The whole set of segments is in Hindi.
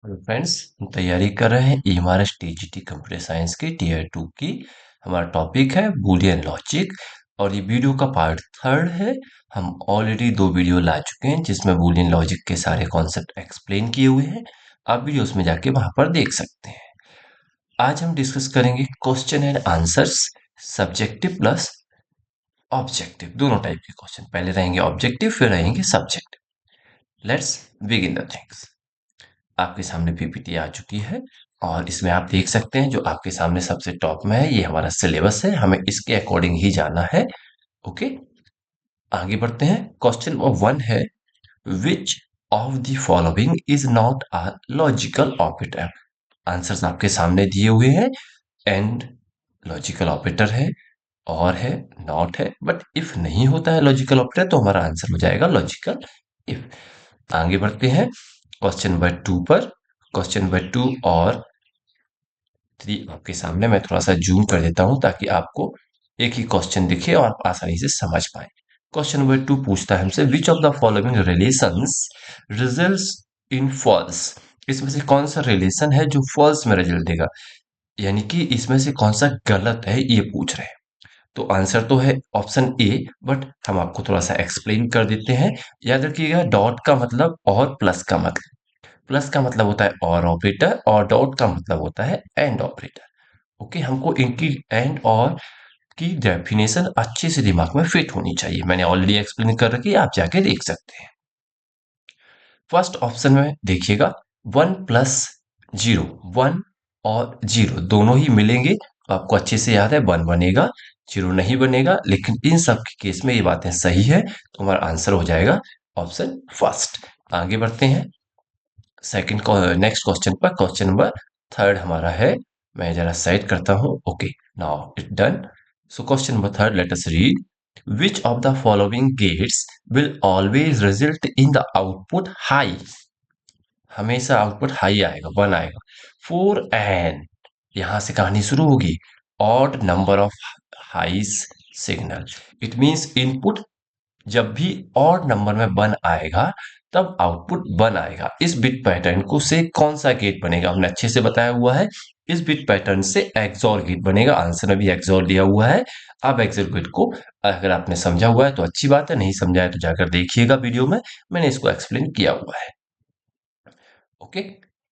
हेलो फ्रेंड्स, हम तैयारी कर रहे हैं ईएमआरएस टीजीटी कंप्यूटर साइंस की टीयर 2 की। हमारा टॉपिक है बूलियन लॉजिक और ये वीडियो का पार्ट थर्ड है। हम ऑलरेडी 2 वीडियो ला चुके हैं जिसमें बूलियन लॉजिक के सारे कॉन्सेप्ट एक्सप्लेन किए हुए हैं। आप वीडियोस में जाके वहां पर देख सकते हैं। आज हम डिस्कस करेंगे question and answers, subjective plus objective, दोनों टाइप के क्वेश्चन। पहले रहेंगे ऑब्जेक्टिव, फिर रहेंगे subjective. Let's begin the things. आपके सामने पीपीटी आ चुकी है और इसमें आप देख सकते हैं जो आपके सामने सबसे टॉप में है ये हमारा सिलेबस है। हमें इसके अकॉर्डिंग ही जाना है। ओके, आगे बढ़ते हैं। क्वेश्चन नंबर 1 है, which of the following is not a logical operator. Answers आपके सामने दिए हुए हैं। एंड लॉजिकल ऑपरेटर है, और है, नॉट है, बट इफ नहीं होता है लॉजिकल ऑपरेटर तो हमारा आंसर हो जाएगा लॉजिकल इफ। आगे बढ़ते हैं क्वेश्चन नंबर 2 पर। क्वेश्चन नंबर 2 और 3 आपके सामने, मैं थोड़ा सा जूम कर देता हूं ताकि आपको एक ही क्वेश्चन दिखे और आप आसानी से समझ पाए। क्वेश्चन नंबर 2 पूछता है हमसे, which of the following relations results in false. इसमें से कौन सा रिलेशन है जो फॉल्स में रिजल्ट देगा, यानी कि इसमें से कौन सा गलत है ये पूछ रहे हैं। तो आंसर तो है ऑप्शन ए, बट हम आपको थोड़ा सा एक्सप्लेन कर देते हैं। याद रखिएगा, डॉट का मतलब और, प्लस का मतलब। प्लस का मतलब होता है और ऑपरेटर, और डॉट का मतलब होता है एंड ऑपरेटर। ओके, हमको इनकी एंड और की डेफिनेशन अच्छे से दिमाग में फिट होनी चाहिए। मैंने ऑलरेडी एक्सप्लेन कर रखी है, आप जाके देख सकते हैं। फर्स्ट ऑप्शन में देखिएगा, 1 + 0, 1 और 0 दोनों ही मिलेंगे तो आपको अच्छे से याद है 1 बनेगा, 0 नहीं बनेगा। लेकिन इन सब के केस में ये बातें सही है तो हमारा आंसर हो जाएगा ऑप्शन फर्स्ट। आगे बढ़ते हैं सेकंड नेक्स्ट क्वेश्चन पर। क्वेश्चन नंबर 3 हमारा है, मैं जरा सेट करता हूं। Okay, now it done. So question number 3, let us read, which of the following gates will always result in the output high। हमेशा आउटपुट हाई आएगा, 1 आएगा। 4 एन, यहां से कहानी शुरू होगी। Odd number of highs signal, it means input जब भी ऑड नंबर में 1 आएगा तब आउटपुट 1 आएगा। इस बिट पैटर्न को से कौन सा गेट बनेगा, हमने अच्छे से बताया हुआ है। इस बिट पैटर्न से एक्सओर गेट बनेगा। आंसर में भी एक्सओर दिया हुआ है। अब एक्सओर गेट को अगर आपने समझा हुआ है तो अच्छी बात है, नहीं समझा है तो जाकर देखिएगा वीडियो में, मैंने इसको एक्सप्लेन किया हुआ है। ओके,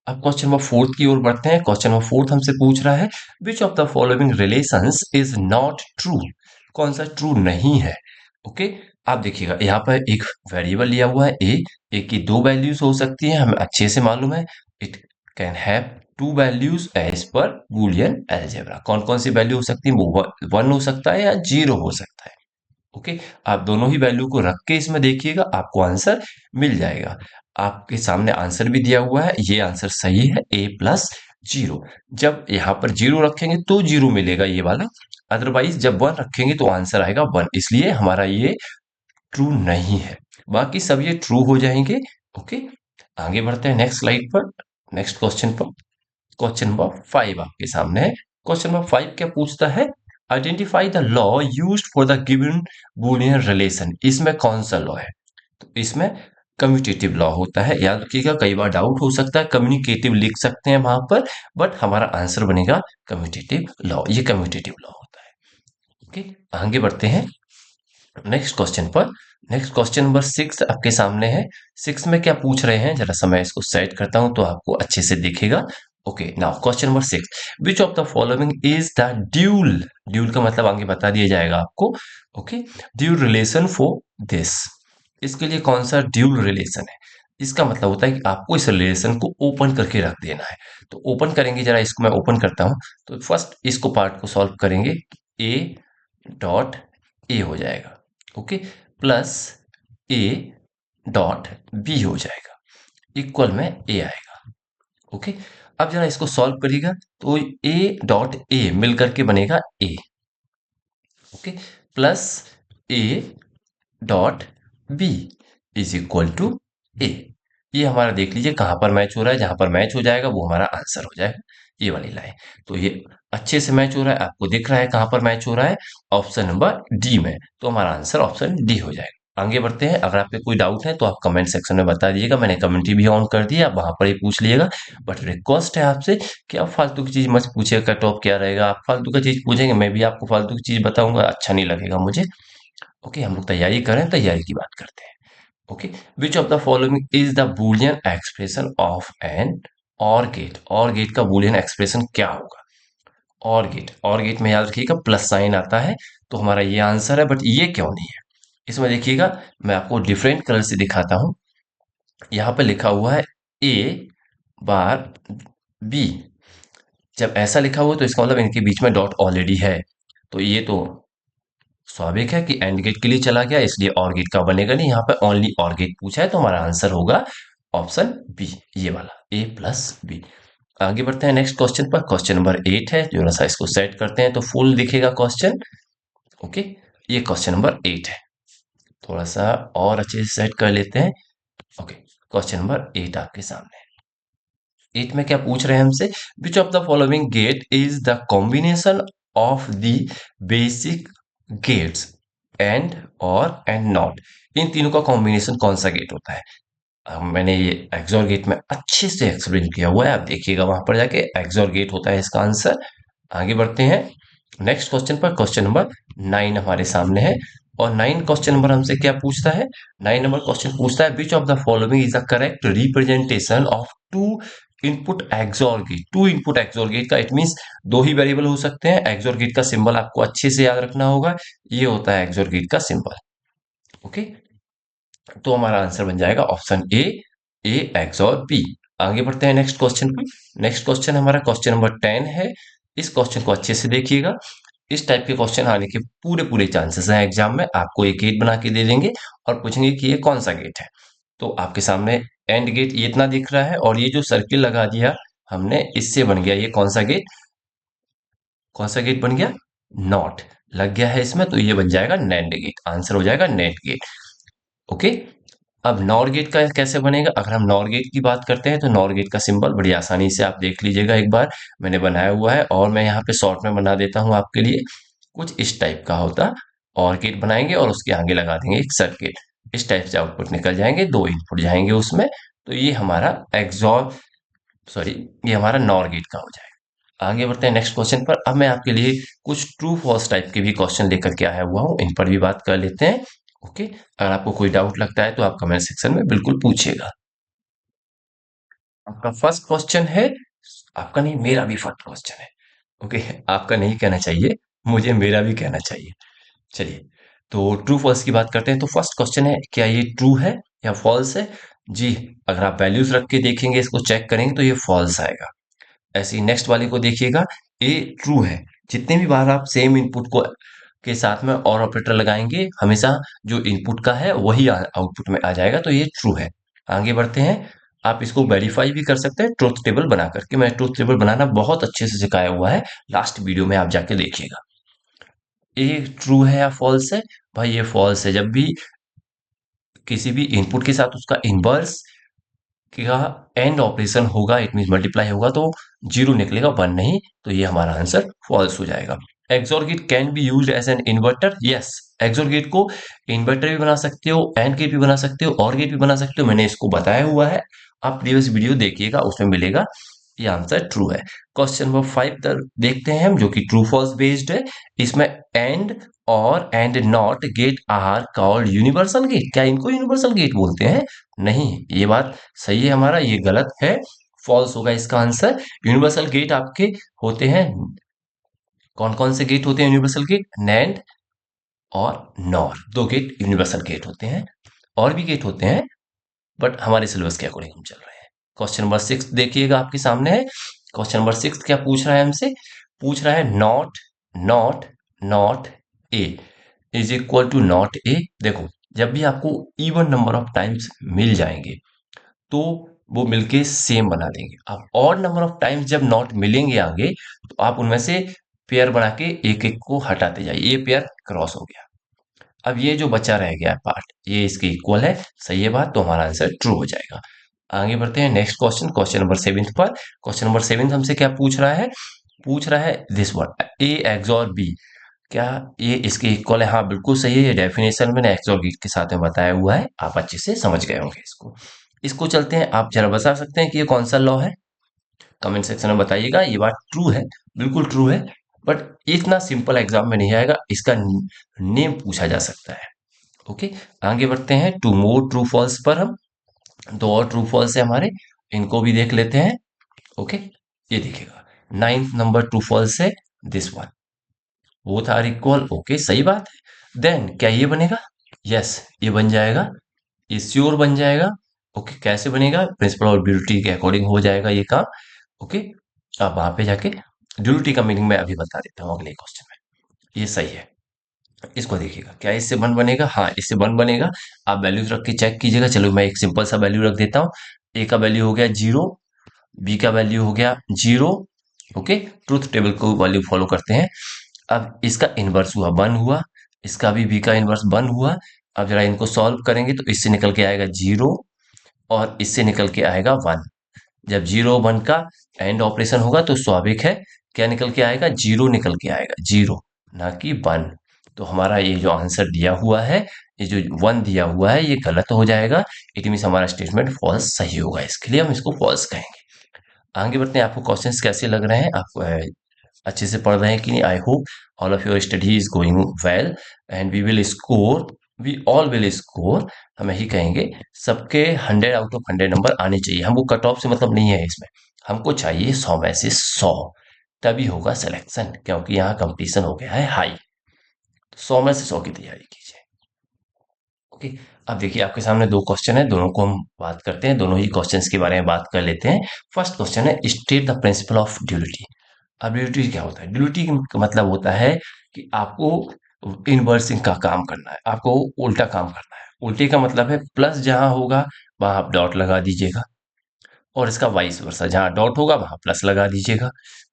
अब क्वेश्चन नंबर 4 की ओर बढ़ते हैं। क्वेश्चन नंबर 4 हमसे पूछ रहा है, which of the following relations is not true. कौन सा ट्रू नहीं है। ओके, आप देखिएगा यहाँ पर एक वेरिएबल लिया हुआ है ए की 2 वैल्यूज हो सकती हैं, हमें अच्छे से मालूम है। It can have 2 values as per Boolean algebra. कौन कौन सी वैल्यू हो सकती है, वो 1 हो सकता है या 0 हो सकता है। ओके, आप दोनों ही वैल्यू को रख के इसमें देखिएगा, आपको आंसर मिल जाएगा। आपके सामने आंसर भी दिया हुआ है, ये आंसर सही है, a + 0। जब यहाँ पर 0 रखेंगे तो 0 मिलेगा ये वाला, अदरवाइज जब 1 रखेंगे तो आंसर आएगा 1, इसलिए हमारा ये ट्रू नहीं है। बाकी सब ये ट्रू हो जाएंगे। ओके, आगे बढ़ते हैं नेक्स्ट स्लाइड पर, नेक्स्ट क्वेश्चन पर। क्वेश्चन नंबर 5 आपके सामने है। क्वेश्चन नंबर 5 क्या पूछता है, identify the law used for the given Boolean relation. इसमें कौन सा लॉ है, तो इसमें कम्यूटेटिव लॉ होता है। याद रखिएगा, कई बार डाउट हो सकता है, कम्युनिकेटिव लिख सकते हैं वहां पर, बट हमारा आंसर बनेगा कम्यूटेटिव लॉ। ये कम्यूटेटिव लॉ होता है। ओके, आगे बढ़ते हैं नेक्स्ट क्वेश्चन पर। नेक्स्ट क्वेश्चन नंबर 6 आपके सामने है। 6 में क्या पूछ रहे हैं, जरा सा मैं इसको सेट करता हूं तो आपको अच्छे से दिखेगा। Okay, now question number 6, which of the following is the dual. Dual का मतलब आगे बता दिया जाएगा आपको। Okay, dual relation for this. इसके लिए कौन सा ड्यूल रिलेशन है, इसका मतलब होता है कि आपको इस रिलेशन को ओपन करके रख देना है। तो ओपन करेंगे, जरा इसको मैं ओपन करता हूं। तो फर्स्ट इसको पार्ट को सॉल्व करेंगे, ए डॉट ए हो जाएगा। Okay, plus A dot B हो जाएगा, इक्वल में ए आएगा। ओके, अब जरा इसको सॉल्व करिएगा तो ए डॉट ए मिल करके बनेगा A. Okay, plus A dot B is equal to A. ये हमारा देख लीजिए कहां पर मैच हो रहा है, जहां पर मैच हो जाएगा वो हमारा आंसर हो जाएगा, ये वाली लाइन। तो ये अच्छे से मैच हो रहा है, आपको दिख रहा है कहां पर मैच हो रहा है, ऑप्शन नंबर डी में। तो हमारा आंसर ऑप्शन डी हो जाएगा। आगे बढ़ते हैं। अगर आप पे कोई डाउट है तो आप कमेंट सेक्शन में बता दीजिएगा, मैंने कमेंट्री भी ऑन कर दिया, आप वहां पर ही पूछ लीजिएगा। बट रिक्वेस्ट है आपसे कि आप फालतू की चीज मत पूछिएगा, कट ऑफ क्या रहेगा, आप फालतू का चीज पूछेंगे मैं भी आपको फालतू की चीज बताऊंगा, अच्छा नहीं लगेगा मुझे। ओके, हम लोग तैयारी करें, तैयारी की बात करते हैं। Okay, which of the following is the Boolean expression of an or gate. Or gate का बूलियन एक्सप्रेशन क्या होगा? और गेट में याद रखिएगा प्लस साइन आता है, तो हमारा ये आंसर है। बट ये क्यों नहीं है इसमें, देखिएगा मैं आपको डिफरेंट कलर से दिखाता हूं। यहाँ पे लिखा हुआ है ए बार बी। जब ऐसा लिखा हुआ है तो इसका मतलब इनके बीच में डॉट ऑलरेडी है, तो ये तो स्वाभाविक है कि एंड गेट के लिए चला गया, इसलिए और गेट का बनेगा नहीं। यहाँ पे ओनली और गेट पूछा है, तो हमारा आंसर होगा ऑप्शन बी, ये वाला ए प्लस बी। आगे बढ़ते हैं नेक्स्ट क्वेश्चन पर। क्वेश्चन नंबर 8 है, जो सा इसको सेट करते हैं तो फुल दिखेगा क्वेश्चन। ओके, ये क्वेश्चन नंबर 8 है, थोड़ा सा और अच्छे से सेट कर लेते हैं। ओके, क्वेश्चन नंबर 8 आपके सामने है। 8 में क्या पूछ रहे हैं हमसे? Which of the following gate is the combination of the basic gates and or and not. इन तीनों का कॉम्बिनेशन कौन सा गेट होता है? मैंने ये एक्सोर गेट में अच्छे से एक्सप्लेन किया हुआ है, आप देखिएगा वहां पर जाके, एक्सोर गेट होता है इसका आंसर। आगे बढ़ते हैं नेक्स्ट क्वेश्चन पर। क्वेश्चन नंबर 9 हमारे सामने है, और 9 क्वेश्चन नंबर हमसे क्या पूछता है? 9 नंबर क्वेश्चन पूछता है which of the following is the correct representation of two input XOR gate. Two input XOR gate का इट मींस दो ही वेरिएबल हो सकते हैं। एक्सोर गेट का सिंबल आपको अच्छे से याद रखना होगा, ये होता है एक्सोर गेट का सिंबल। ओके, तो हमारा आंसर बन जाएगा ऑप्शन ए एक्स और बी। आगे बढ़ते हैं नेक्स्ट क्वेश्चन पर। नेक्स्ट क्वेश्चन हमारा क्वेश्चन नंबर 10 है। इस क्वेश्चन को अच्छे से देखिएगा, इस टाइप के क्वेश्चन आने के पूरे पूरे चांसेस हैं एग्जाम में। आपको एक गेट बना के दे देंगे और पूछेंगे कि ये कौन सा गेट है। तो आपके सामने एंड गेट ये इतना दिख रहा है, और ये जो सर्किल लगा दिया हमने, इससे बन गया ये कौन सा गेट? कौन सा गेट बन गया? नॉट लग गया है इसमें, तो ये बन जाएगा नैंड गेट, आंसर हो जाएगा नैंड गेट। ओके, अब नॉर गेट का कैसे बनेगा? अगर हम नॉर गेट की बात करते हैं तो नॉर गेट का सिंबल बड़ी आसानी से आप देख लीजिएगा, एक बार मैंने बनाया हुआ है, और मैं यहाँ पे शॉर्ट में बना देता हूँ आपके लिए। कुछ इस टाइप का होता, और गेट बनाएंगे और उसके आगे लगा देंगे एक सर्किट, इस टाइप से आउटपुट निकल जाएंगे, दो इनपुट जाएंगे उसमें। तो ये हमारा एक्सॉर सॉरी ये हमारा नॉर गेट का हो जाएगा। आगे बढ़ते हैं नेक्स्ट क्वेश्चन पर। अब मैं आपके लिए कुछ ट्रू फॉल्स टाइप के भी क्वेश्चन लेकर के आया हुआ हूँ, इन पर भी बात कर लेते हैं। ओके, अगर आपको कोई डाउट लगता है तो आप कमेंट सेक्शन में बिल्कुल पूछिएगा। आपका फर्स्ट क्वेश्चन है, आपका नहीं मेरा भी फर्स्ट क्वेश्चन है। ओके, आपका नहीं कहना चाहिए, मुझे मेरा भी कहना चाहिए। चलिए, तो ट्रू फॉल्स की बात करते हैं। तो फर्स्ट क्वेश्चन है, क्या ये ट्रू है या फॉल्स है? जी, अगर आप वैल्यूज रख के देखेंगे, इसको चेक करेंगे तो ये फॉल्स आएगा। ऐसे ही नेक्स्ट वाले को देखिएगा, ए ट्रू है। जितने भी बार आप सेम इनपुट को के साथ में और ऑपरेटर लगाएंगे, हमेशा जो इनपुट का है वही आउटपुट में आ जाएगा, तो ये ट्रू है। आगे बढ़ते हैं, आप इसको वेरीफाई भी कर सकते हैं ट्रुथ टेबल बना करके। मैं ट्रुथ टेबल बनाना बहुत अच्छे से सिखाया हुआ है, लास्ट वीडियो में आप जाके देखिएगा। ए ट्रू है या फॉल्स है? भाई ये फॉल्स है। जब भी किसी भी इनपुट के साथ उसका इनवर्स का एंड ऑपरेशन होगा, इट मीन मल्टीप्लाई होगा, तो जीरो निकलेगा, वन नहीं, तो ये हमारा आंसर फॉल्स हो जाएगा। XOR gate can be used as an inverter. Yes, XOR gate को इन्वर्टर भी बना सकते हो, एंड गेट भी बना सकते हो, और गेट भी बना सकते हो, मैंने इसको बताया हुआ है, आप प्रीवियस वीडियो देखिएगा, उसमें मिलेगा। ये आंसर ट्रू है। क्वेश्चन नंबर 5 देखते हैं हम, जो कि ट्रू फॉल्स बेस्ड है। इसमें and or and not gate are called universal gate. क्या इनको यूनिवर्सल गेट बोलते हैं? नहीं, ये बात सही है हमारा, ये गलत है, फॉल्स होगा इसका आंसर। यूनिवर्सल गेट आपके होते हैं, कौन कौन से गेट होते हैं यूनिवर्सल गेट? नैंड और नॉर, दो गेट यूनिवर्सल गेट होते हैं। और भी गेट होते हैं, बट हमारे सिलेबस के अकॉर्डिंग हम चल रहे हैं। क्वेश्चन नंबर 6 देखिएगा, आपके सामने है। क्वेश्चन नंबर 6 क्या पूछ रहा है हमसे? पूछ रहा है not not not A is equal to not A. देखो, जब भी आपको इवन नंबर ऑफ टाइम्स मिल जाएंगे तो वो मिलके सेम बना देंगे। अब ऑड नंबर ऑफ टाइम्स जब नॉट मिलेंगे आगे, तो आप उनमें से पेयर बना के एक एक को हटाते जाइए, ये पेयर क्रॉस हो गया। अब ये जो बचा रह गया पार्ट, ये इसके इक्वल है, सही है बात, तो हमारा आंसर ट्रू हो जाएगा। आगे बढ़ते हैं नेक्स्ट क्वेश्चन, क्वेश्चन नंबर 7 पर। क्वेश्चन नंबर 7 हमसे क्या पूछ रहा है? पूछ रहा है दिस वन, ए एक्स और बी क्या ये इसके इक्वल है? हाँ बिल्कुल सही है, ये डेफिनेशन मैंने एक्स और के साथ में बताया हुआ है, आप अच्छे से समझ गए होंगे इसको। इसको चलते हैं, आप जरा बता सकते हैं कि ये कौन सा लॉ है? कमेंट सेक्शन में बताइएगा। ये बात ट्रू है, बिल्कुल ट्रू है, बट इतना सिंपल एग्जाम में नहीं आएगा, इसका नेम पूछा जा सकता है। ओके, आगे बढ़ते हैं टू मोर ट्रू फॉल्स पर। हम दो और ट्रू फॉल्स है हमारे, इनको भी देख लेते हैं। ओके, ये देखिएगा, नाइन्थ नंबर ट्रू फॉल्स है this one, both are equal. Okay, सही बात है। देन क्या ये बनेगा? यस, ये बन जाएगा, ये श्योर बन जाएगा। ओके, कैसे बनेगा? प्रिंसिपल ऑफ ड्यूटी के अकॉर्डिंग हो जाएगा ये काम। ओके, अब वहां पे जाके ड्यूटी का मीनिंग मैं अभी बता देता हूँ अगले क्वेश्चन में। ये सही है, इसको देखिएगा, क्या इससे वन बनेगा? हाँ, इससे वन बनेगा। आप वैल्यूज रख के चेक कीजिएगा। चलो मैं एक सिंपल सा वैल्यू रख देता हूँ। ए का वैल्यू हो गया 0, बी का वैल्यू हो गया 0। ओके, ट्रूथ टेबल को वैल्यू फॉलो करते हैं। अब इसका इनवर्स हुआ 1 हुआ, इसका भी बी का इनवर्स 1 हुआ। अब जरा इनको सॉल्व करेंगे तो इससे निकल के आएगा 0 और इससे निकल के आएगा 1। जब 0 1 का एंड ऑपरेशन होगा तो स्वाभाविक है क्या निकल के आएगा? 0 निकल के आएगा, 0 ना कि 1। तो हमारा ये जो आंसर दिया हुआ है, ये जो 1 दिया हुआ है, ये गलत हो जाएगा। इट मीन्स हमारा स्टेटमेंट फॉल्स सही होगा, इसके लिए हम इसको फॉल्स कहेंगे। आगे बढ़ते हैं, आपको क्वेश्चंस कैसे लग रहे हैं? आप अच्छे से पढ़ रहे हैं कि नहीं? I hope all of your study is going well and we all will score. हम यही कहेंगे, सबके 100 आउट ऑफ 100 नंबर आने चाहिए। हमको कट ऑफ से मतलब नहीं है इसमें, हमको चाहिए 100 में से 100, तभी होगा सिलेक्शन, क्योंकि यहाँ कंपटीशन हो गया है हाई। 100 में से 100 की तैयारी कीजिए। ओके, अब देखिए आपके सामने दो क्वेश्चन है, दोनों को हम बात करते हैं, दोनों ही क्वेश्चंस के बारे में बात कर लेते हैं। फर्स्ट क्वेश्चन है, state the principle of duality. अब ड्यूलिटी क्या होता है? ड्यूलिटी का मतलब होता है कि आपको इनवर्सिंग का काम करना है, आपको उल्टा काम करना है। उल्टे का मतलब है प्लस जहां होगा वहां आप डॉट लगा दीजिएगा, और इसका वाइस वर्सा, जहां डॉट होगा वहां प्लस लगा दीजिएगा।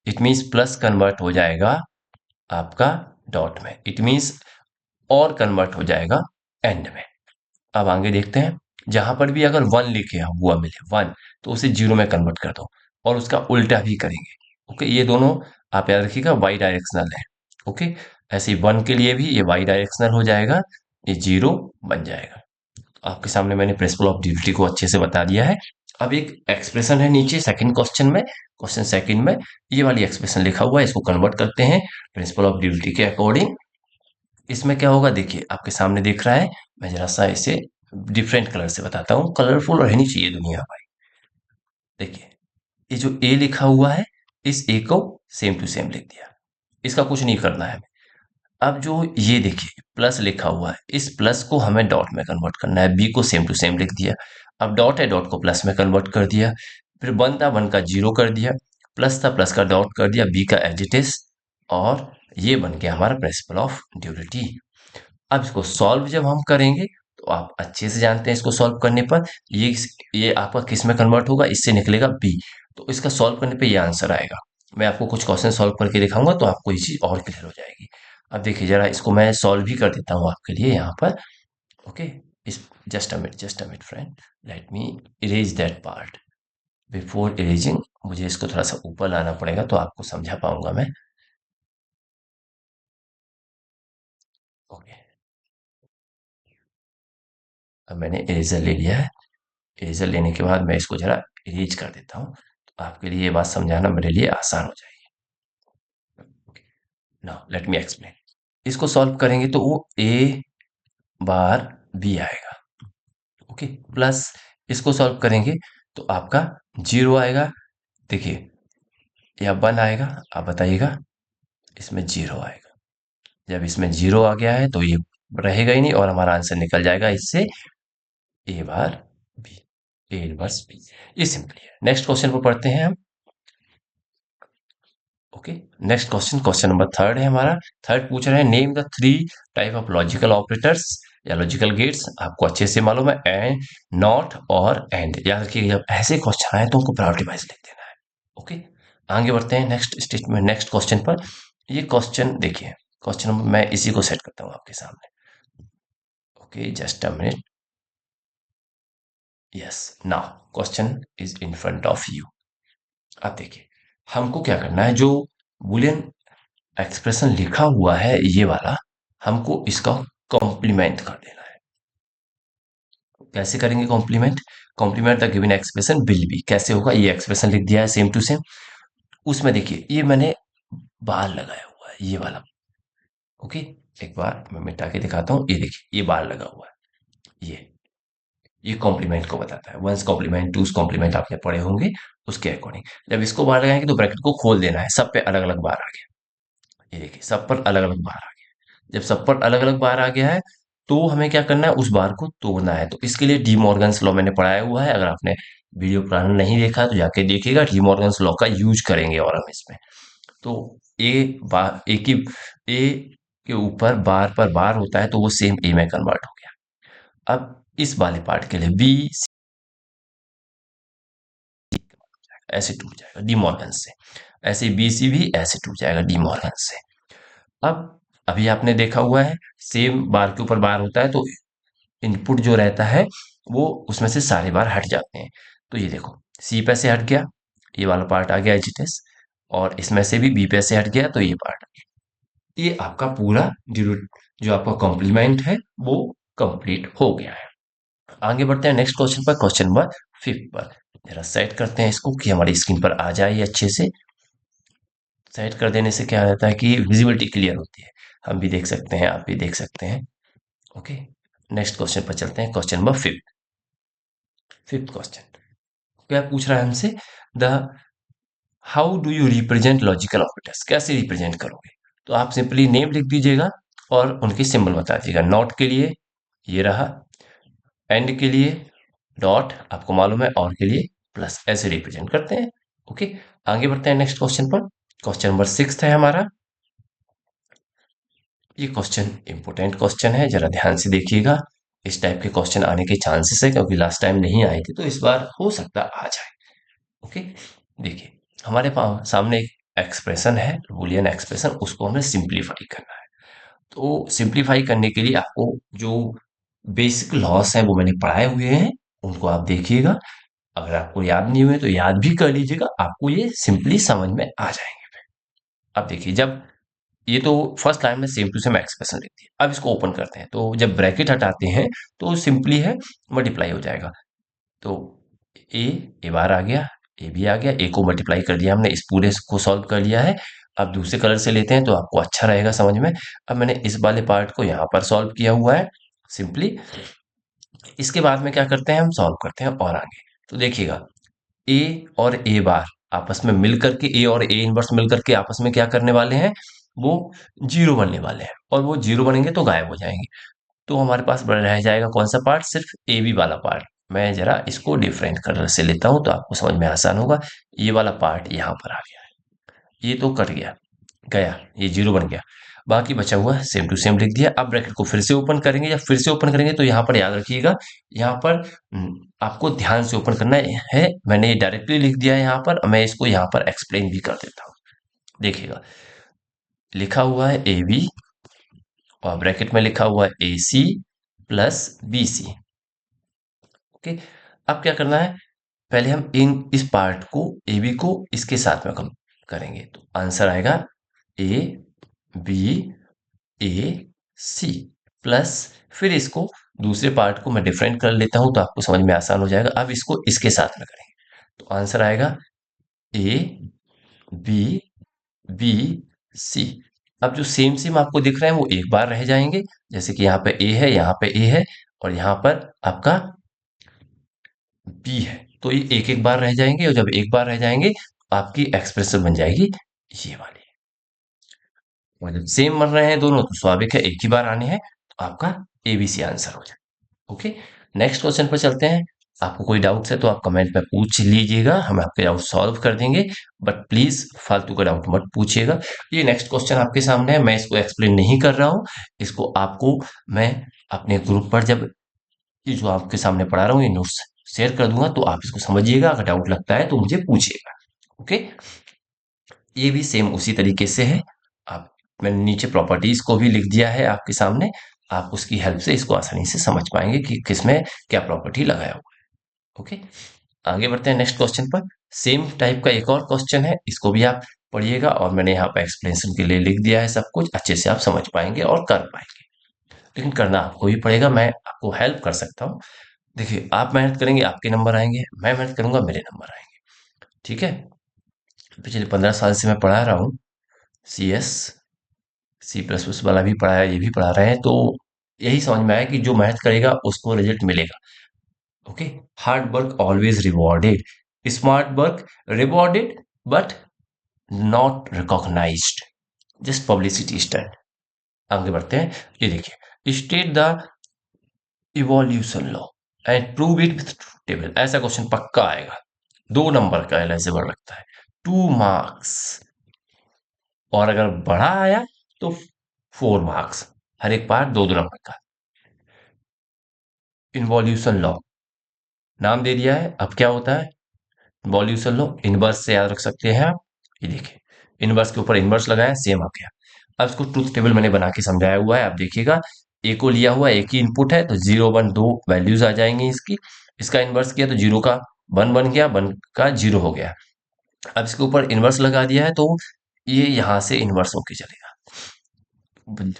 इट मीन्स प्लस कन्वर्ट हो जाएगा आपका डॉट में, इट मीन्स और कन्वर्ट हो जाएगा एंड में। अब आगे देखते हैं, जहां पर भी अगर वन लिखे हुआ मिले वन, तो उसे जीरो में कन्वर्ट कर दो, और उसका उल्टा भी करेंगे। ओके, ये दोनों आप याद रखिएगा वाई डायरेक्शनल है। ओके, ऐसे ही वन के लिए भी ये वाई डायरेक्शनल हो जाएगा, ये जीरो बन जाएगा। आपके सामने मैंने प्रिंसिपल ऑफ ड्यूटी को अच्छे से बता दिया है। अब एक एक्सप्रेशन है नीचे सेकंड क्वेश्चन में, क्वेश्चन सेकंड में ये वाली एक्सप्रेशन लिखा हुआ है, इसको कन्वर्ट करते हैं प्रिंसिपल ऑफ ड्यूटी के अकॉर्डिंग। इसमें क्या होगा देखिए, आपके सामने दिख रहा है। मैं जरा सा इसे डिफरेंट कलर से बताता हूँ, कलरफुल रहनी चाहिए दुनिया भाई। देखिए, ये जो ए लिखा हुआ है, इस ए को सेम टू सेम लिख दिया, इसका कुछ नहीं करना है। अब जो ये देखिए प्लस लिखा हुआ है, इस प्लस को हमें डॉट में कन्वर्ट करना है, बी को सेम टू सेम लिख दिया। अब डॉट है, डॉट को प्लस में कन्वर्ट कर दिया, फिर वन था वन का जीरो कर दिया, प्लस था प्लस का डॉट कर दिया, बी का एज इट इज, और ये बन गया हमारा प्रिंसिपल ऑफ ड्यूलिटी। अब इसको सॉल्व जब हम करेंगे, तो आप अच्छे से जानते हैं इसको सॉल्व करने पर ये ये आपका किस में कन्वर्ट होगा? इससे निकलेगा बी। तो इसका सॉल्व करने पे ये आंसर आएगा। मैं आपको कुछ क्वेश्चन सॉल्व करके दिखाऊंगा तो आपको ये चीज और क्लियर हो जाएगी। अब देखिए जरा इसको मैं सॉल्व भी कर देता हूँ आपके लिए यहाँ पर। ओके, इस just a minute friend, let me erase that part. Before erasing मुझे इसको थोड़ा सा ऊपर लाना पड़ेगा तो आपको समझा पाऊंगा मैं। ओके, अब मैंने इरेजर ले लिया है। इरेजर लेने के बाद मैं इसको जरा इरेज कर देता हूँ, तो आपके लिए ये बात समझाना मेरे लिए आसान हो जाएगी। Now let me explain. इसको सॉल्व करेंगे तो वो ए बार बी आएगा। ओके, प्लस इसको सॉल्व करेंगे तो आपका जीरो आएगा। देखिए, या वन आएगा, आप बताइएगा। इसमें जीरो आएगा। जब इसमें जीरो आ गया है तो ये रहेगा ही नहीं और हमारा आंसर निकल जाएगा इससे ए बार बी, ए इनवर्स बी। ये सिंपली है। नेक्स्ट क्वेश्चन पर पढ़ते हैं हम। Okay, next question, question number third है हमारा। थर्ड पूछ रहे हैं, name the three type of logical operators या लॉजिकल गेट्स। आपको अच्छे से मालूम है, एंड, नॉट और एंड। याद रखिए जब ऐसे क्वेश्चन आए तो उनको प्रायोरिटी वाइज लिख देना है। ओके, आगे बढ़ते हैं नेक्स्ट स्टेटमेंट, नेक्स्ट क्वेश्चन पर। ये क्वेश्चन देखिए, क्वेश्चन नंबर मैं इसी को सेट करता हूँ आपके सामने। Okay, just a minute. Yes, now question is in front of you. अब देखिए, हमको क्या करना है, जो बुलियन एक्सप्रेशन लिखा हुआ है ये वाला, हमको इसका कॉम्प्लीमेंट कर देना है। कैसे करेंगे complement? Complement the given expression will be, कैसे होगा? ये एक्सप्रेशन लिख दिया है सेम टू सेम। उसमें देखिए ये मैंने बार लगाया हुआ है, ये वाला। ओके, एक बार मैं मिटा के दिखाता हूँ, ये देखिए ये बार लगा हुआ है। ये कॉम्प्लीमेंट को बताता है। वंस कॉम्प्लीमेंट, टूस कॉम्प्लीमेंट आपने पढ़े होंगे, उसके अकॉर्डिंग जब इसको बार लगाएंगे तो ब्रैकेट को खोल देना है, सब पे अलग अलग बार आ गया। ये देखिए सब पर अलग अलग बार आ गया। जब सब पर अलग अलग बार आ गया है तो हमें क्या करना है, उस बार को तोड़ना है। तो इसके लिए डी मॉर्गन्स लॉ मैंने पढ़ाया हुआ है, अगर आपने वीडियो पुराना नहीं देखा तो जाके देखिएगा। डी मॉर्गन्स लॉ का यूज करेंगे और हम इसमें। तो ए बार, ए की, ए के ऊपर बार पर बार होता है तो वो सेम ए में कन्वर्ट हो गया। अब इस वाले पार्ट के लिए बी ऐसे टूट जाएगा डी मॉर्गन से, ऐसे बी सी भी ऐसे टूट जाएगा डी मॉर्गन से। अब अभी आपने देखा हुआ है सेम बार के ऊपर बार होता है तो इनपुट जो रहता है वो उसमें से सारे बार हट जाते हैं। तो ये देखो सी पे से हट गया, ये वाला पार्ट आ गया एच टी एस, और इसमें से भी बी पे से हट गया तो ये पार्ट। ये आपका पूरा जो जो आपका कॉम्प्लीमेंट है वो कंप्लीट हो गया है। आगे बढ़ते हैं नेक्स्ट क्वेश्चन पर, क्वेश्चन नंबर 5 पर। जरा सेट करते हैं इसको कि हमारी स्क्रीन पर आ जाए ये अच्छे से। सेट कर देने से क्या रहता है कि विजिबिलिटी क्लियर होती है, हम भी देख सकते हैं, आप भी देख सकते हैं। ओके, नेक्स्ट क्वेश्चन पर चलते हैं, क्वेश्चन नंबर 5। फिफ्थ क्वेश्चन क्या पूछ रहा है हमसे, the how do you represent logical operators, कैसे रिप्रेजेंट करोगे? तो आप सिंपली नेम लिख दीजिएगा और उनके सिंबल बता दीजिएगा। नॉट के लिए ये रहा, एंड के लिए डॉट आपको मालूम है, और के लिए प्लस, ऐसे रिप्रेजेंट करते हैं। ओके, आगे बढ़ते हैं नेक्स्ट क्वेश्चन पर। क्वेश्चन नंबर 6 है हमारा। ये क्वेश्चन इंपोर्टेंट क्वेश्चन है, जरा ध्यान से देखिएगा। इस टाइप के क्वेश्चन आने के चांसेस है, क्योंकि लास्ट टाइम नहीं आए थे तो इस बार हो सकता आ जाए। ओके, देखिए हमारे पास सामने एक एक्सप्रेशन है, बूलियन एक्सप्रेशन, उसको हमें सिंप्लीफाई करना है। तो सिंप्लीफाई करने के लिए आपको जो बेसिक लॉस है वो मैंने पढ़ाए हुए हैं, उनको आप देखिएगा। अगर आपको याद नहीं हुए तो याद भी कर लीजिएगा, आपको ये सिंपली समझ में आ जाएंगे। अब देखिए, जब ये तो फर्स्ट लाइन में सेम टू सेम एक्सप्रेशन लिखती है, अब इसको ओपन करते हैं तो जब ब्रैकेट हटाते हैं तो सिंपली है मल्टीप्लाई हो जाएगा। तो ए, ए बार आ गया, ए भी आ गया, ए को मल्टीप्लाई कर दिया हमने, इस पूरे को सॉल्व कर लिया है। अब दूसरे कलर से लेते हैं तो आपको अच्छा रहेगा समझ में। अब मैंने इस वाले पार्ट को यहाँ पर सॉल्व किया हुआ है सिंपली। इसके बाद में क्या करते हैं, हम सॉल्व करते हैं और आगे। तो देखिएगा ए और ए बार आपस में मिल करके, ए और ए इनवर्स मिल करके आपस में क्या करने वाले हैं, वो जीरो बनने वाले हैं, और वो जीरो बनेंगे तो गायब हो जाएंगे। तो हमारे पास रह जाएगा कौन सा पार्ट, सिर्फ ए बी वाला पार्ट। मैं जरा इसको डिफरेंट कलर से लेता हूं तो आपको समझ में आसान होगा। ये वाला पार्ट यहाँ पर आ गया है, ये तो कट गया, गया, ये जीरो बन गया। बाकी बचा हुआ सेम टू सेम लिख दिया। अब ब्रैकेट को फिर से ओपन करेंगे, या फिर से ओपन करेंगे तो यहाँ पर याद रखिएगा, यहाँ पर आपको ध्यान से ओपन करना है। मैंने ये डायरेक्टली लिख दिया है यहाँ पर, मैं इसको यहाँ पर एक्सप्लेन भी कर देता हूँ। देखिएगा लिखा हुआ है ए बी, और ब्रैकेट में लिखा हुआ है A C plus B C. Okay, अब क्या करना है, पहले हम इन इस पार्ट को, ए बी को इसके साथ में कम करेंगे तो आंसर आएगा A B A C plus, फिर इसको दूसरे पार्ट को मैं डिफरेंट कर लेता हूं तो आपको समझ में आसान हो जाएगा। अब इसको इसके साथ में करेंगे तो आंसर आएगा ए बी बी सी। अब जो सेम सेम आपको दिख रहे हैं वो एक बार रह जाएंगे, जैसे कि यहाँ पे ए है, यहाँ पे ए है, और यहाँ पर आपका बी है, तो ये एक एक बार रह जाएंगे, और जब एक बार रह जाएंगे तो आपकी एक्सप्रेशन बन जाएगी ये वाली। और जब सेम बन रहे हैं दोनों तो स्वाभाविक है एक ही बार आने हैं, तो आपका एबीसी आंसर हो जाए। ओके, नेक्स्ट क्वेश्चन पर चलते हैं। आपको कोई डाउट्स है तो आप कमेंट में पूछ लीजिएगा, हम आपके डाउट सॉल्व कर देंगे, बट प्लीज फालतू का डाउट मत पूछिएगा। ये नेक्स्ट क्वेश्चन आपके सामने है, मैं इसको एक्सप्लेन नहीं कर रहा हूँ, इसको आपको मैं अपने ग्रुप पर जब ये जो आपके सामने पढ़ा रहा हूँ ये नोट्स शेयर कर दूंगा, तो आप इसको समझिएगा, अगर डाउट लगता है तो मुझे पूछिएगा। ओके, ये भी सेम उसी तरीके से है। आप, मैंने नीचे प्रॉपर्टीज को भी लिख दिया है आपके सामने, आप उसकी हेल्प से इसको आसानी से समझ पाएंगे कि किसमें क्या प्रॉपर्टी लगाया हुआ है। ओके, आगे बढ़ते हैं नेक्स्ट क्वेश्चन पर। सेम टाइप का एक और क्वेश्चन है, इसको भी आप पढ़िएगा, और मैंने यहाँ पे एक्सप्लेनेशन के लिए लिख दिया है, सब कुछ अच्छे से आप समझ पाएंगे और कर पाएंगे। लेकिन करना आपको ही पड़ेगा, मैं आपको हेल्प कर सकता हूँ। देखिए, आप मेहनत करेंगे आपके नंबर आएंगे, मैं मेहनत करूंगा मेरे नंबर आएंगे। ठीक है। पिछले 15 साल से मैं पढ़ा रहा हूँ। CS, C++ वाला भी पढ़ाया, ये भी पढ़ा रहे हैं, तो यही समझ में आया कि जो मेहनत करेगा उसको रिजल्ट मिलेगा। Okay. Hard work always rewarded, smart work rewarded but not recognised, just publicity stunt. आगे बढ़ते हैं। ये देखिए, state the evolution law and prove it with table, ऐसा क्वेश्चन पक्का आएगा। 2 नंबर का एलिजिबल रखता है, 2 मार्क्स। और अगर बड़ा आया तो 4 मार्क्स। हर एक पार्ट 2-2 नंबर का। इन्वॉल्यूशन लॉ, नाम दे दिया है, अब क्या होता है? इन्वॉल्यूशन लॉ इनवर्स से याद रख सकते हैं आप। ये देखिए, इनवर्स के ऊपर इनवर्स लगाया, सेम आ गया। अब इसको ट्रूथ टेबल मैंने बना के समझाया हुआ है, आप देखिएगा। ए को लिया हुआ, एक ही इनपुट है, तो 0 1 2 वैल्यूज आ जाएंगी इसकी। इसका इनवर्स किया तो 0 का 1 बन गया, 1 का 0 हो गया। अब इसके ऊपर इनवर्स लगा दिया है, तो ये यहां से इनवर्स होके चलेगा।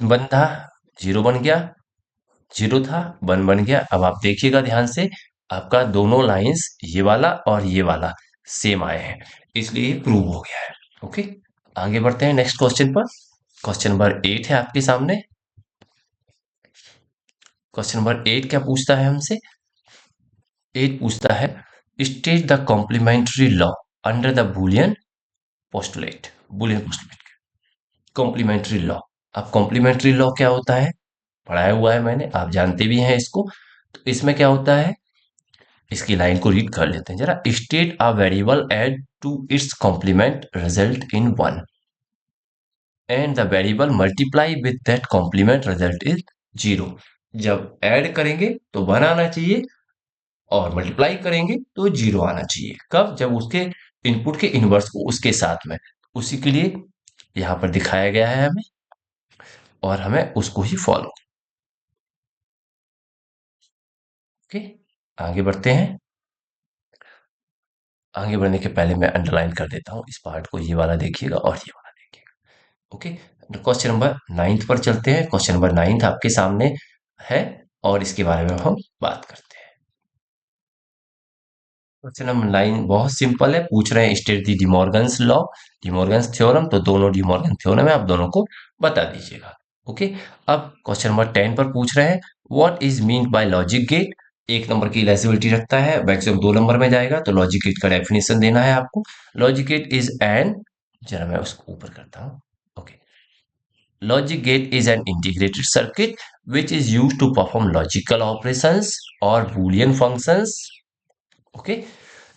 1 था, 0 बन गया, 0 था, 1 बन गया। अब आप देखिएगा ध्यान से, आपका दोनों लाइंस, ये वाला और ये वाला, सेम आए हैं, इसलिए प्रूव हो गया है। ओके। आगे बढ़ते हैं नेक्स्ट क्वेश्चन पर। क्वेश्चन नंबर 8 है आपके सामने। क्वेश्चन नंबर 8 क्या पूछता है हमसे? 8 पूछता है, state the complementary law under the Boolean postulate. Boolean postulate, complementary law. अब कॉम्प्लीमेंट्री लॉ क्या होता है? पढ़ाया हुआ है मैंने, आप जानते भी हैं इसको। तो इसमें क्या होता है, इसकी लाइन को रीड कर लेते हैं जरा। State a variable add to its complement result in 1 and the variable multiply with that complement result is 0। जब ऐड करेंगे तो 1 आना चाहिए, और मल्टीप्लाई करेंगे तो 0 आना चाहिए। कब? जब उसके इनपुट के इनवर्स को उसके साथ में। उसी के लिए यहाँ पर दिखाया गया है हमें, और हमें उसको ही फॉलो। ओके। आगे बढ़ते हैं। आगे बढ़ने के पहले मैं अंडरलाइन कर देता हूँ इस पार्ट को, ये वाला देखिएगा और ये वाला देखिएगा। ओके। क्वेश्चन नंबर 9 पर चलते हैं। क्वेश्चन नंबर 9 आपके सामने है, और इसके बारे में हम बात करते हैं। क्वेश्चन नंबर 9 बहुत सिंपल है, पूछ रहे हैं स्टेट दी डिमॉर्गन्स लॉ, डिमॉर्गन्स थ्योरम, तो दोनों डिमॉर्गन थ्योरम है, आप दोनों को बता दीजिएगा। ओके। अब क्वेश्चन नंबर 10 पर पूछ रहे हैं, what is mean by logic gate. 1 number की इलिजिबिलिटी रखता है, मैक्सिमम 2 नंबर में जाएगा, तो लॉजिक गेट का डेफिनेशन देना है आपको। लॉजिक गेट इज एन, जरा मैं उसको ऊपर करता हूँ। Okay. Logic gate is an integrated circuit which is used to perform logical operations or Boolean functions. Okay.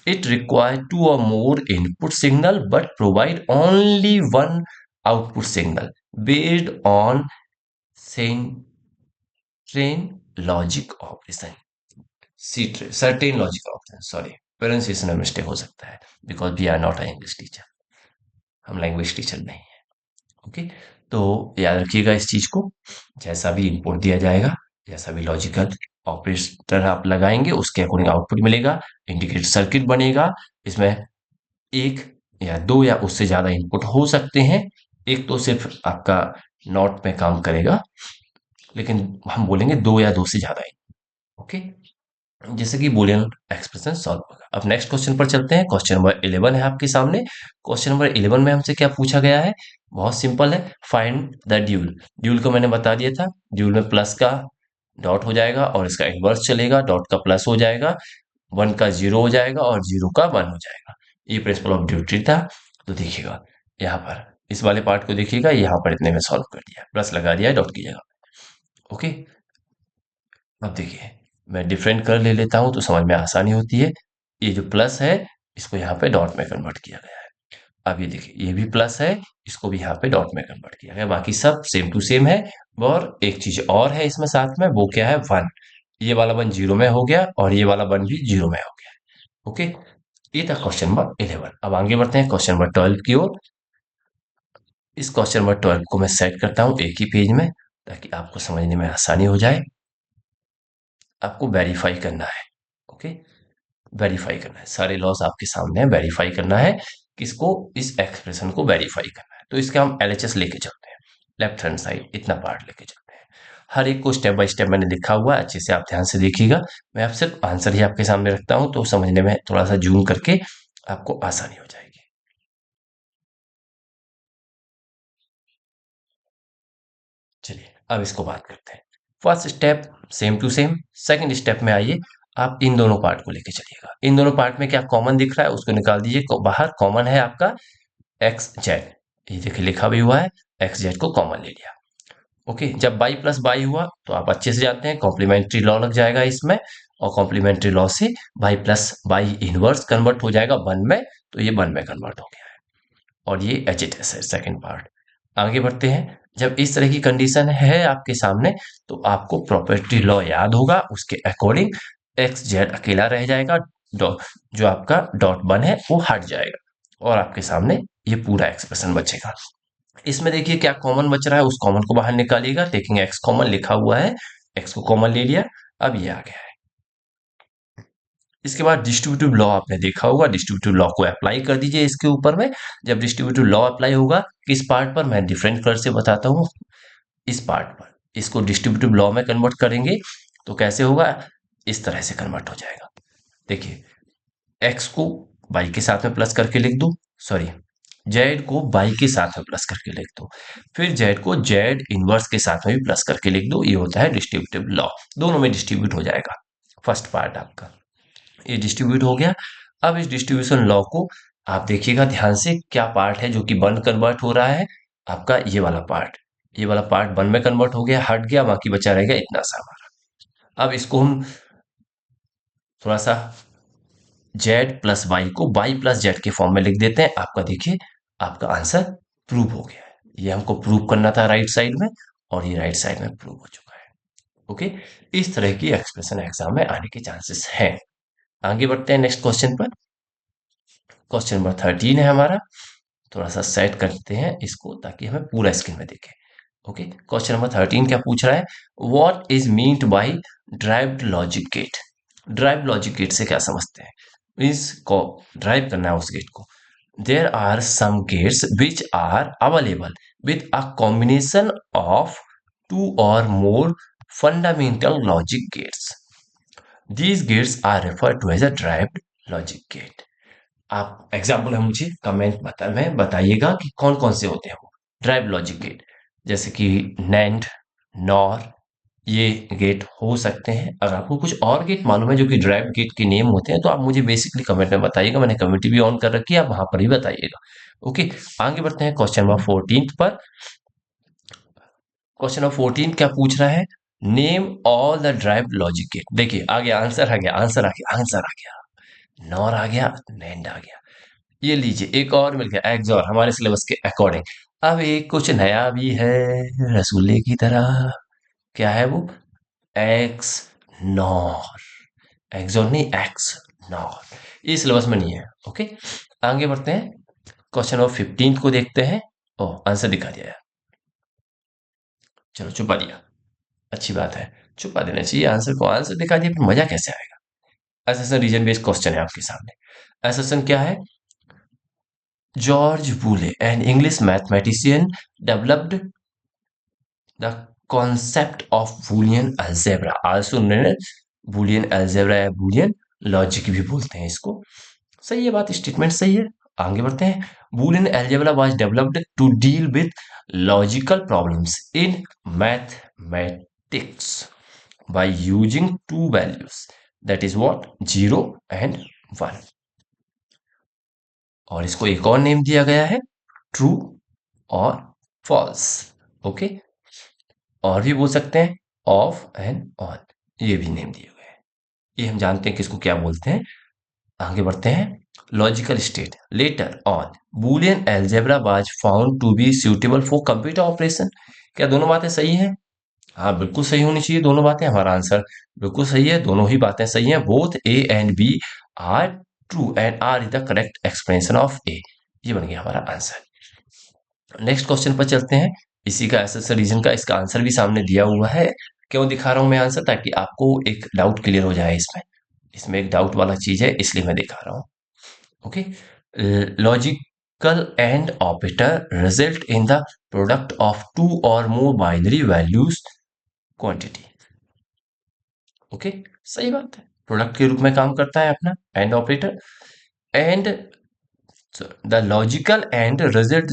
It requires 2 or more input signal but provide only one output signal based on certain logic operation. Certain logic operation. Sorry, pronunciation में mistake हो सकता है, because we are not an English teacher. हम लैंग्वेज टीचर नहीं है। ओके। तो याद रखिएगा इस चीज को, जैसा भी इनपुट दिया जाएगा, जैसा भी लॉजिकल ऑपरेटर आप लगाएंगे, उसके अकॉर्डिंग आउटपुट मिलेगा, इंडिकेटर सर्किट बनेगा। इसमें एक या दो या उससे ज्यादा इनपुट हो सकते हैं। एक तो सिर्फ आपका नॉट में काम करेगा, लेकिन हम बोलेंगे 2 या 2 से ज्यादा। ओके। जैसे कि बूलियन एक्सप्रेशन सॉल्व होगा। अब नेक्स्ट क्वेश्चन पर चलते हैं। क्वेश्चन नंबर 11 है आपके सामने। क्वेश्चन नंबर 11 में हमसे क्या पूछा गया है? बहुत सिंपल है, फाइंड द ड्यूल। ड्यूल को मैंने बता दिया था, ड्यूल में प्लस का डॉट हो जाएगा और इसका इनवर्स चलेगा, डॉट का प्लस हो जाएगा, 1 का 0 हो जाएगा और 0 का 1 हो जाएगा। ये प्रिंसिपल ऑफ ड्यूटी था। तो देखिएगा यहाँ पर, इस वाले पार्ट को देखिएगा, यहाँ पर इतने में सॉल्व कर दिया, प्लस लगा दिया डॉट की जगह। ओके। अब देखिए, मैं डिफरेंट कर ले लेता हूं तो समझ में आसानी होती है। ये जो प्लस है, इसको यहाँ पे डॉट में कन्वर्ट किया गया है। अब ये देखिए, ये भी प्लस है, इसको भी यहाँ पे डॉट में कन्वर्ट किया गया, बाकी सब सेम टू सेम है। और एक चीज और है इसमें साथ में, वो क्या है? 1। ये वाला 1 0 में हो गया और ये वाला 1 भी 0 में हो गया। ओके। ये था क्वेश्चन नंबर 11। अब आगे बढ़ते हैं क्वेश्चन नंबर 12 की ओर। इस क्वेश्चन नंबर 12 को मैं सेट करता हूँ एक ही पेज में, ताकि आपको समझने में आसानी हो जाए। आपको वेरीफाई करना है। ओके। वेरीफाई करना है, सारे लॉस आपके सामने है, वेरीफाई करना है। किसको, इस एक्सप्रेशन को वेरीफाई करना है। तो इसके हम एलएचएस लेके चलते हैं, लेफ्ट हैंड साइड इतना पार्ट लेके चलते हैं। हर एक को स्टेप बाय स्टेप मैंने लिखा हुआ है, अच्छे से आप ध्यान से देखिएगा। मैं आप सिर्फ आंसर ही आपके सामने रखता हूं, तो समझने में थोड़ा सा जूम करके आपको आसानी हो जाएगी। चलिए अब इसको बात करते हैं। First step same to same, second step में आइए, आप इन दोनों पार्ट को लेके चलिएगा। इन दोनों पार्ट में क्या कॉमन दिख रहा है उसको निकाल दीजिए, बाहर कॉमन है आपका एक्स जेड, ये देखिए लिखा भी हुआ है, एक्स जेड को कॉमन ले लिया। ओके, जब बाई प्लस बाई हुआ तो आप अच्छे से जानते हैं कॉम्प्लीमेंट्री लॉ लग जाएगा इसमें, और कॉम्प्लीमेंट्री लॉ से by plus by inverse convert हो जाएगा वन में, तो ये वन में कन्वर्ट हो गया है, और ये एच एच एस है सेकेंड पार्ट। आगे बढ़ते हैं, जब इस तरह की कंडीशन है आपके सामने, तो आपको प्रॉपर्टी लॉ याद होगा, उसके अकॉर्डिंग एक्स जेड अकेला रह जाएगा, जो आपका डॉट वन है वो हट जाएगा, और आपके सामने ये पूरा एक्सप्रेशन बचेगा। इसमें देखिए क्या कॉमन बच रहा है, उस कॉमन को बाहर निकालिएगा, टेकिंग एक्स कॉमन लिखा हुआ है, एक्स को कॉमन ले लिया, अब ये आ गया है। इसके बाद डिस्ट्रीब्यूटिव लॉ आपने देखा होगा, डिस्ट्रीब्यूटिव लॉ को अप्लाई कर दीजिए इसके ऊपर में। जब डिस्ट्रीब्यूटिव लॉ अप्लाई होगा किस पार्ट पर, मैं डिफरेंट कलर से बताता हूँ, इस पार्ट पर इसको डिस्ट्रीब्यूटिव लॉ में कन्वर्ट करेंगे तो कैसे होगा, इस तरह से कन्वर्ट हो जाएगा। देखिए एक्स को बाई के साथ में प्लस करके लिख दो, सॉरी जेड को बाई के साथ में प्लस करके लिख दो, फिर जेड को जेड इनवर्स के साथ में भी प्लस करके लिख दो, ये होता है डिस्ट्रीब्यूटिव लॉ, दोनों में डिस्ट्रीब्यूट हो जाएगा। फर्स्ट पार्ट आपका ये डिस्ट्रीब्यूट हो गया। अब इस डिस्ट्रीब्यूशन लॉ को आप देखिएगा ध्यान से, क्या पार्ट है जो कि वन कन्वर्ट हो रहा है, आपका ये वाला पार्ट, ये वाला पार्ट वन में कन्वर्ट हो गया, हट गया, बाकी बचा रहेगा इतना सा हमारा। अब इसको हम थोड़ा सा जेड प्लस वाई को वाई प्लस जेड के फॉर्म में लिख देते हैं, आपका देखिए आपका आंसर प्रूव हो गया है। ये हमको प्रूव करना था राइट साइड में, और ये राइट साइड में प्रूव हो चुका है। ओके, इस तरह की एक्सप्रेशन एग्जाम में आने के चांसेस हैं। आगे बढ़ते हैं नेक्स्ट क्वेश्चन पर। क्वेश्चन नंबर 13 है हमारा, थोड़ा सा सेट करते हैं इसको ताकि हमें पूरा स्क्रीन में दिखे। ओके, क्वेश्चन नंबर 13 क्या पूछ रहा है, what is meant by derived logic gate. Drive logic gate से क्या समझते हैं, मीन्स को ड्राइव करना है उस गेट को। There are some gates which are available with a combination of two or more fundamental logic gates, these gates are referred to as a derived logic gate. आप एग्जाम्पल है मुझे कमेंट में बताइएगा कि कौन कौन से होते हैं वो ड्राइव लॉजिक गेट, जैसे कि नैंड, नॉर, ये गेट हो सकते हैं। अगर आपको कुछ और गेट मालूम है जो कि ड्राइव गेट के नेम होते हैं, तो आप मुझे बेसिकली कमेंट में बताइएगा, मैंने कमेटी भी ऑन कर रखी है, आप वहां पर ही बताइएगा। ओके, आगे बढ़ते हैं क्वेश्चन नंबर 14 पर। क्वेश्चन नंबर 14 क्या पूछ रहा है, name all the drive logic gate. देखिए आ गया आंसर, आ गया आंसर, आ गया आंसर, आ गया नॉर, आ गया नैंड, आ गया। ये लीजिए एक और मिल गया एक्सॉर, हमारे सिलेबस के अकॉर्डिंग। अब एक कुछ नया भी है रसगुल्ले की तरह, क्या है वो, एक्स नॉर, एक्सॉर नहीं एक्स नॉर, ये सिलेबस में नहीं है। ओके, आगे बढ़ते हैं, क्वेश्चन नंबर 15 को देखते हैं। ओ आंसर दिखा दिया यार, चलो छुपा दिया, अच्छी बात है, छुपा देना चाहिए आंसर को, आंसर दिखा दिया फिर मजा कैसे आएगा। एसेसन रीजन बेस्ड क्वेश्चन है आपके सामने। एसेसन क्या है, George Boole, an English mathematician, developed the concept of Boolean algebra, also known as Boolean algebra या Boolean logic भी बोलते हैं इसको। सही है बात, स्टेटमेंट सही है। आगे बढ़ते हैं, Boolean algebra was developed to deal with logical problems in mathematics by using two values, that is what, 0 and 1, और इसको एक और नेम दिया गया है ट्रू और फॉल्स। ओके, और भी बोल सकते हैं ऑफ एंड ऑन, ये भी नेम दिए हुए हैं, ये हम जानते हैं किसको क्या बोलते हैं। आगे बढ़ते हैं, logical state letter on Boolean algebra was found to be suitable for computer operation. क्या दोनों बातें सही हैं, हाँ बिल्कुल सही होनी चाहिए दोनों बातें, हमारा आंसर बिल्कुल सही है, दोनों ही बातें सही हैं, both A and B are true and R is the correct explanation of A, ये बन गया हमारा आंसर। नेक्स्ट क्वेश्चन पर चलते हैं, इसी का ऐसा रीजन का इसका आंसर भी सामने दिया हुआ है। क्यों दिखा रहा हूं मैं आंसर, ताकि आपको एक डाउट क्लियर हो जाए, इसमें इसमें एक डाउट वाला चीज है इसलिए मैं दिखा रहा हूँ। Okay, Logical AND operator result in the product of two or more binary values quantity. Okay, सही बात है, प्रोडक्ट के रूप में काम करता है अपना and operator. And the logical and result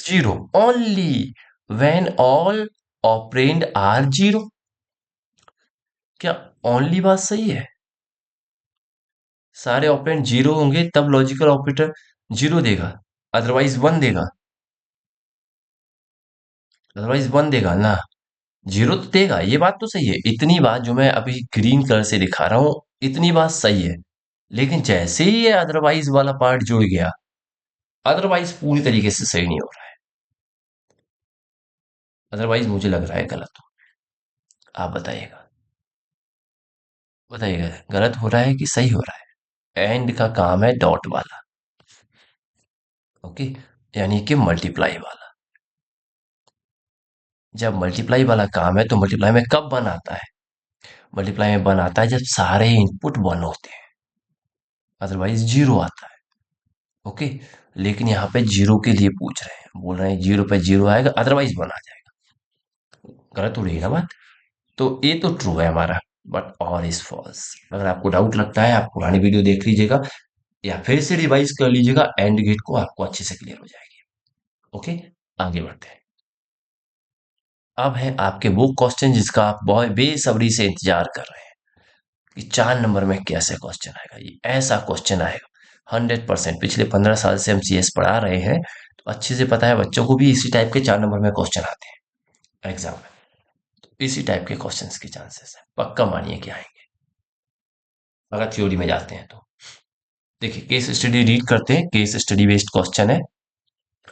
zero only when all operand are zero. क्या ओनली बात सही है? सारे ऑपरेंड जीरो होंगे तब लॉजिकल ऑपरेटर जीरो देगा, अदरवाइज वन देगा. अदरवाइज वन देगा ना, जीरो तो देगा, ये बात तो सही है. इतनी बात जो मैं अभी ग्रीन कलर से दिखा रहा हूं, इतनी बात सही है. लेकिन जैसे ही ये अदरवाइज वाला पार्ट जुड़ गया, अदरवाइज पूरी तरीके से सही नहीं हो रहा है. अदरवाइज मुझे लग रहा है गलत हो. आप बताइएगा, बताइएगा गलत हो रहा है कि सही हो रहा है. एंड का काम है डॉट वाला. ओके, यानी कि मल्टीप्लाई वाला. जब मल्टीप्लाई वाला काम है तो मल्टीप्लाई में कब वन आता है? मल्टीप्लाई में वन आता है जब सारे इनपुट वन होते हैं, अदरवाइज जीरो आता है. ओके, लेकिन यहाँ पे जीरो के लिए पूछ रहे हैं, बोल रहे हैं जीरो पे जीरो आएगा अदरवाइज वन आ जाएगा. गलत हो रही है ना बात? तो ये तो ट्रू है हमारा, बट ऑल इज फॉल्स. अगर आपको डाउट लगता है आप पुरानी वीडियो देख लीजिएगा या फिर से रिवाइज कर लीजिएगा, एंड गेट को आपको अच्छे से क्लियर हो जाएगी. ओके, आगे बढ़ते हैं. अब है आपके वो क्वेश्चन जिसका आप बहुत बेसब्री से इंतजार कर रहे हैं कि 4 नंबर में कैसे क्वेश्चन आएगा. ये ऐसा क्वेश्चन आएगा 100%. पिछले 15 साल से हम CS पढ़ा रहे हैं, तो अच्छे से पता है बच्चों को भी इसी टाइप के 4 नंबर में क्वेश्चन आते हैं एग्जाम में. तो इसी टाइप के क्वेश्चंस के चांसेस है, पक्का मानिए कि आएंगे अगर थ्योरी में जाते हैं तो. देखिए केस स्टडी रीड करते हैं. केस स्टडी बेस्ड क्वेश्चन है.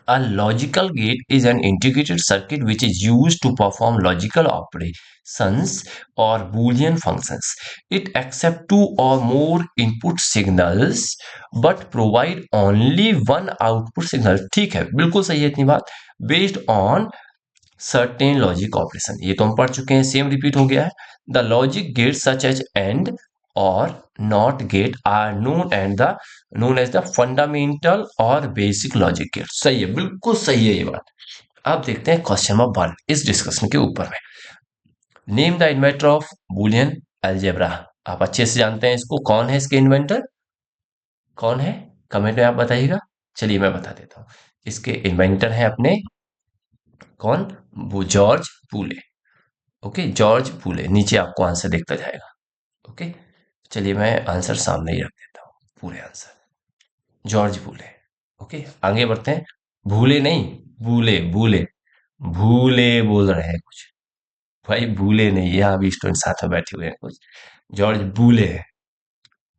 A logical gate is an integrated circuit which is used to perform logical operations or Boolean functions. It accepts two or more input signals but provide only one output signal. ठीक है, बिल्कुल सही है इतनी बात. Based on certain logic operation. ये तो हम पढ़ चुके हैं, सेम रिपीट हो गया है. The logic gates such as AND or NOT gate are known as the fundamental और बेसिक लॉजिक गेट. सही है, बिल्कुल सही है ये बात. अब देखते हैं क्वेश्चन नंबर 1 इस डिस्कशन के ऊपर में. Name the inventor of Boolean algebra. आप अच्छे से जानते हैं इसको. कौन है इसके इन्वेंटर? कौन है? कमेंट में आप बताइएगा. चलिए मैं बता देता हूँ. इसके इन्वेंटर हैं अपने कौन? वो George Boole. Okay, George Boole. नीचे आपको आंसर दिखता जाएगा. ओके, चलिए मैं आंसर सामने ही रख देता हूँ, पूरे आंसर जॉर्ज भूले. ओके, आगे बढ़ते हैं. भूले नहीं, भूले भूले. भूले बोल रहे हैं कुछ. भाई भूले नहीं, यहाँ भी स्टूडेंट साथ में बैठे हुए हैं कुछ. जॉर्ज भूले है.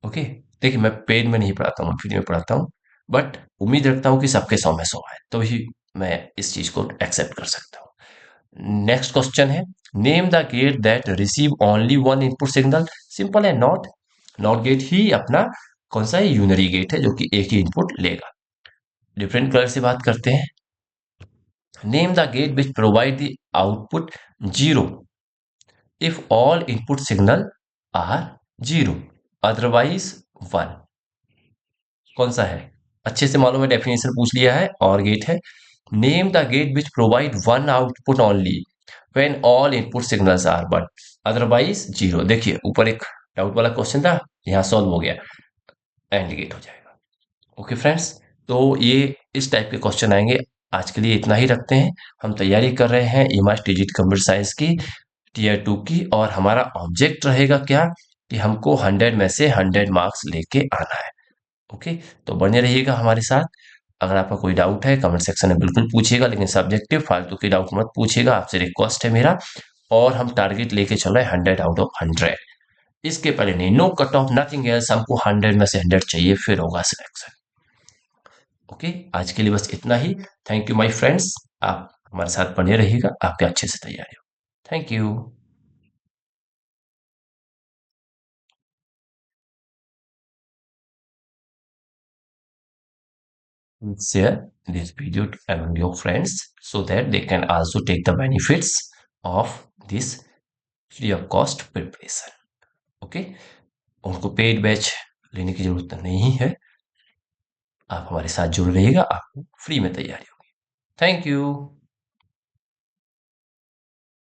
ओके, देखिए मैं पेन में नहीं पढ़ाता हूँ, फ्री में पढ़ाता हूँ. बट उम्मीद रखता हूँ कि सबके 100 में 100 आए, तभी मैं इस चीज को एक्सेप्ट कर सकता हूँ. नेक्स्ट क्वेश्चन है. Name the get that receive only one input signal. Simple है, नॉट. नॉट गेट ही अपना कौन सा है? यूनरी गेट है जो कि एक ही इनपुट लेगा. डिफरेंट कलर से बात करते हैं. Name the gate which provide the output zero if all input signal are zero otherwise one. कौन सा है? अच्छे से मालूम है, डेफिनेशन पूछ लिया है. और गेट है. Name the gate which provide one output only when all input signals are but otherwise zero. देखिए ऊपर एक डाउट वाला क्वेश्चन था, यहाँ सॉल्व हो गया, एंड गेट हो जाएगा. ओके फ्रेंड्स, तो ये इस टाइप के क्वेश्चन आएंगे. आज के लिए इतना ही रखते हैं. हम तैयारी कर रहे हैं इमास डिजिट कंप्यूटर साइंस की Tier 2 की, और हमारा ऑब्जेक्ट रहेगा क्या कि हमको 100 में से 100 मार्क्स लेके आना है. ओके, तो बने रहिएगा हमारे साथ. अगर आपका कोई डाउट है कमेंट सेक्शन में बिल्कुल पूछिएगा, लेकिन सब्जेक्टिव फालतू के डाउट मत पूछिएगा, आपसे रिक्वेस्ट है मेरा. और हम टारगेट लेके चल रहे हैं 100 आउट ऑफ 100. इसके पहले नहीं, no cut off nothing else. हमको 100 में से 100 चाहिए, फिर होगा सिलेक्शन. ओके, आज के लिए बस इतना ही. Thank you my friends. आप हमारे साथ बने रहिएगा, आपके अच्छे से तैयारी हो. Thank you. Share this video among your friends so that they can also take the benefits of this free of cost preparation. Okay, उनको पेड बैच लेने की ज़रूरत नहीं है। आप हमारे साथ जुड़े रहिएगा, आपको फ्री में तैयारी होगी। Thank you.